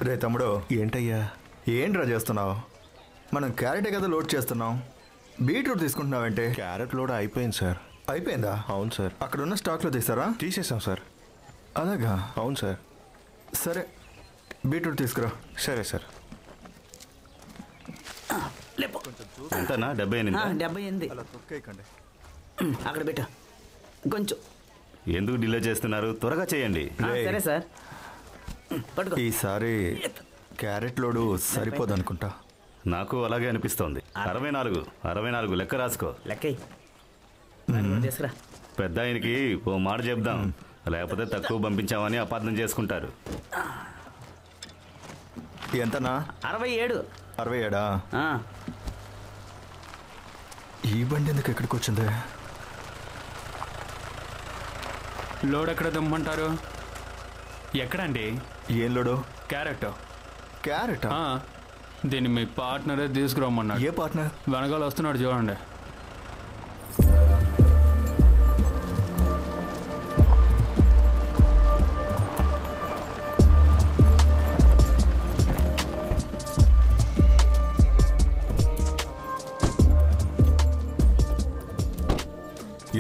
రే తమ్ముడు, ఏంటయ్యా? ఏంట్రా చేస్తున్నావు? మనం క్యారెటే కదా లోడ్ చేస్తున్నాం, బీట్రూట్ తీసుకుంటున్నావంటే? క్యారెట్ లోడ్ అయిపోయింది సార్. అయిపోయిందా? అవును సార్. అక్కడ ఉన్న స్టాక్లో తీసారా? తీసేసాం సార్. అలాగా? అవును సార్. సరే, బీట్రూట్ తీసుకురా. సరే సార్. ఎంతనా? 78. 78. అలా తొక్కేయకండి. అక్కడ పెట్టు కొంచెం. ఎందుకు డిలే చేస్తున్నారు? త్వరగా చేయండి. సరే సార్, పట్టుకో. ఈసారి క్యారెట్ లోడు సరిపోదనుకుంటా. నాకు అలాగే అనిపిస్తోంది. 64 లెక్క రాసుకో. లెక్క తీసుకురా. పెద్ద ఆయనకి ఓ మాట చెప్దాం, లేకపోతే తక్కువ పంపించామని అపార్థం చేసుకుంటారు. ఎంతనా? 67. 67? ఈ బండి ఎందుకు ఎక్కడికి వచ్చింది? లోడ్ ఎక్కడ దమ్మంటారు? ఎక్కడండి? ఏం లోడు? క్యారెట్. క్యారెట్? దీన్ని మీ పార్ట్నరే తీసుకురమ్మన్నాడు. A partner? వెనకాల వస్తున్నాడు చూడండి.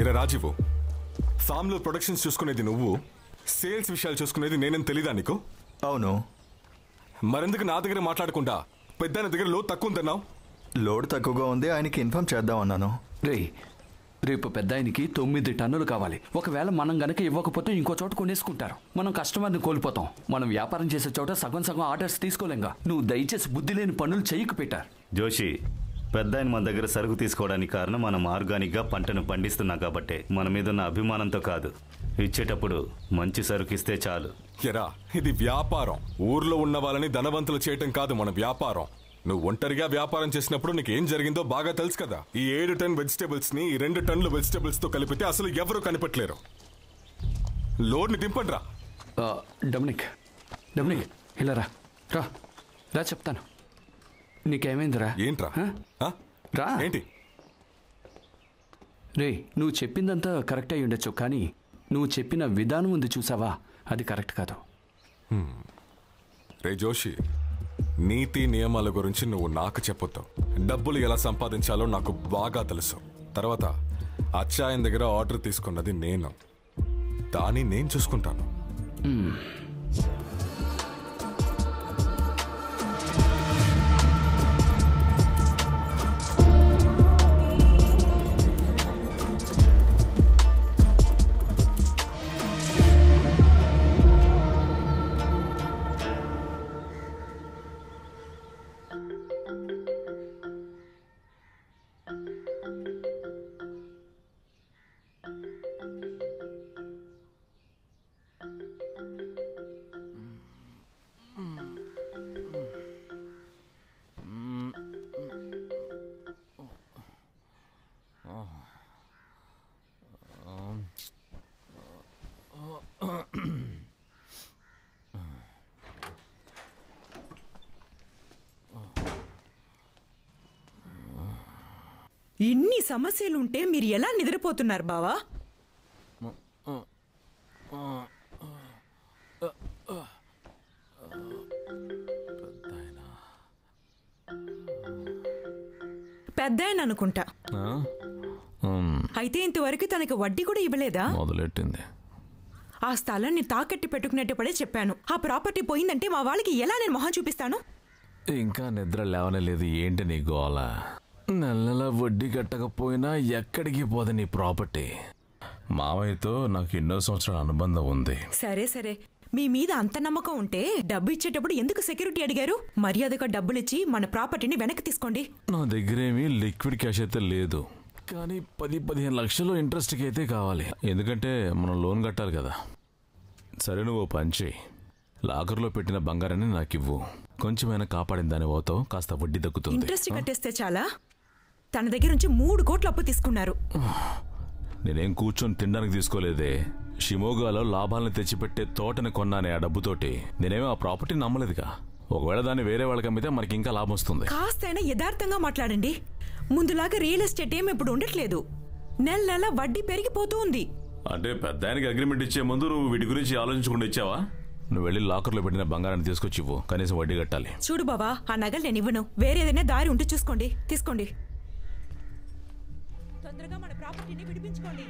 ఎరా రాజీవు, ఫామ్లో ప్రొడక్షన్స్ చూసుకునేది నువ్వు, సేల్స్ విషయాలు చూసుకునేది నేనేం తెలీదా నీకు? అవును. మరెందుకు నా దగ్గర మాట్లాడకుండా పెద్ద దగ్గర లోడ్ తక్కువ ఉందన్నావు? లోడ్ తక్కువగా ఉంది, ఆయనకి ఇన్ఫార్మ్ చేద్దామన్నాను. రేపు పెద్ద ఆయనకి 9 టన్నులు కావాలి. ఒకవేళ మనం గనక ఇవ్వకపోతే ఇంకో చోట కొనేసుకుంటారు. మనం కస్టమర్ని కోల్పోతాం. మనం వ్యాపారం చేసే చోట సగం ఆర్డర్స్ తీసుకోలేంగా. నువ్వు దయచేసి బుద్ధి లేని పనులు చేయకు పెట్టారు. జోషి, పెద్ద ఆయన మన దగ్గర సరుకు తీసుకోవడానికి కారణం మనం ఆర్గానిక్గా పంటను పండిస్తున్నాం కాబట్టి. మన మీద ఉన్న అభిమానంతో కాదు. ఇచ్చేటప్పుడు మంచి సరుకు ఇస్తే చాలు. ఎరా, ఇది వ్యాపారం. ఊర్లో ఉన్న వాళ్ళని ధనవంతులు చేయటం కాదు మన వ్యాపారం. నువ్వు ఒంటరిగా వ్యాపారం చేసినప్పుడు నీకు ఏం జరిగిందో బాగా తెలుసు కదా. ఈ 7 టన్ వెజిటేబుల్స్ ని 2 టన్నుల వెజిటేబుల్స్ తో కలిపితే అసలు ఎవరు కనిపెట్టలేరు. లోడ్ ని దింపండి రా. డొమినిక్ ఇలా రా చెప్తాను. నీకేమైందిరా? ఏంట్రా? రా. ఏంటి? నువ్వు చెప్పిందంతా కరెక్ట్ అయి ఉండొచ్చు, కానీ నువ్వు చెప్పిన విధానం ఉంది చూసావా, అది కరెక్ట్ కాదు. రే జోషి, నీతి నియమాల గురించి నువ్వు నాకు చెప్పొద్దు. డబ్బులు ఎలా సంపాదించాలో నాకు బాగా తెలుసు. తర్వాత అచ్చాయన్ దగ్గర ఆర్డర్ తీసుకున్నది నేను, దాన్ని నేను చూసుకుంటాను. ఇన్ని సమస్యలుంటే మీరు ఎలా నిద్రపోతున్నారు బావా? పెద్దాయన అనుకుంటా. అయితే ఇంతవరకు తనకి వడ్డీ కూడా ఇవ్వలేదా? మొదలెట్టింది. ఆ స్థలాన్ని తాకట్టి పెట్టుకునేట్టు పడే చెప్పాను. ఆ ప్రాపర్టీ పోయిందంటే మా వాళ్ళకి ఎలా నేను మొహం చూపిస్తాను? ఇంకా నిద్ర లేవనలేదు. ఏంటి నీ గోల? నెల వడ్డీ కట్టకపోయినా ఎక్కడికి పోదు నీ ప్రాపర్టీ. మావయ్యతో నాకు ఎన్నో సంవత్సరాల అనుబంధం ఉంది. సరే సరే, మీ మీద అంత నమ్మకం ఉంటే డబ్బు ఇచ్చేటప్పుడు ఎందుకు సెక్యూరిటీ అడిగారు? మర్యాదగా డబ్బులిచ్చి మన ప్రాపర్టీని వెనక్కి తీసుకోండి. నా దగ్గరేమీ లిక్విడ్ క్యాష్ అయితే లేదు, కానీ 10-15 లక్షలు ఇంట్రెస్ట్కి అయితే కావాలి. ఎందుకంటే మనం లోన్ కట్టాలి కదా. సరే, నువ్వు పంచి లాకర్లో పెట్టిన బంగారాన్ని నాకు ఇవ్వు. కొంచెమైనా కాపాడిన దాని పోతావు, కాస్త వడ్డీ దక్కుతుంది. ఇంట్రెస్ట్ కట్టేస్తే చాలా. తన దగ్గర నుంచి 3 కోట్ల అప్పు తీసుకున్నారు. నేనేం కూర్చొని తినడానికి తీసుకోలేదే. షిమోగాలో లాభాలను తెచ్చిపెట్టే తోటని కొన్నానే ఆ డబ్బుతోటి. నేనేమో ఆ ప్రాపర్టీ నమ్మలేదుగా. ఒకవేళ దాన్ని వేరే వాళ్ళకి అమ్మితే మనకి ఇంకా లాభం వస్తుంది. కాస్తైనా యథార్థంగా మాట్లాడండి. ముందులాగా రియల్ ఎస్టేట్ ఏం ఇప్పుడు ఉండట్లేదు. నెల నెల వడ్డీ పెరిగిపోతూ ఉంది. అంటే పెద్ద ఆయనకి అగ్రిమెంట్ ఇచ్చే ముందు నువ్వు వీటి గురించి ఆలోచించకుండా ఇచ్చావా? నువ్వు వెళ్ళి లాకర్లో పెట్టిన బంగారాన్ని తీసుకొచ్చి ఇవ్వు, కనీసం వడ్డీ కట్టాలి. చూడు బావా, ఆ నగలు నేను ఇవ్వను. వేరే ఏదైనా దారి ఉంటే చూసుకోండి. తీసుకోండి. తొందరగా మన ప్రాపర్టీని విడిపించుకోండి.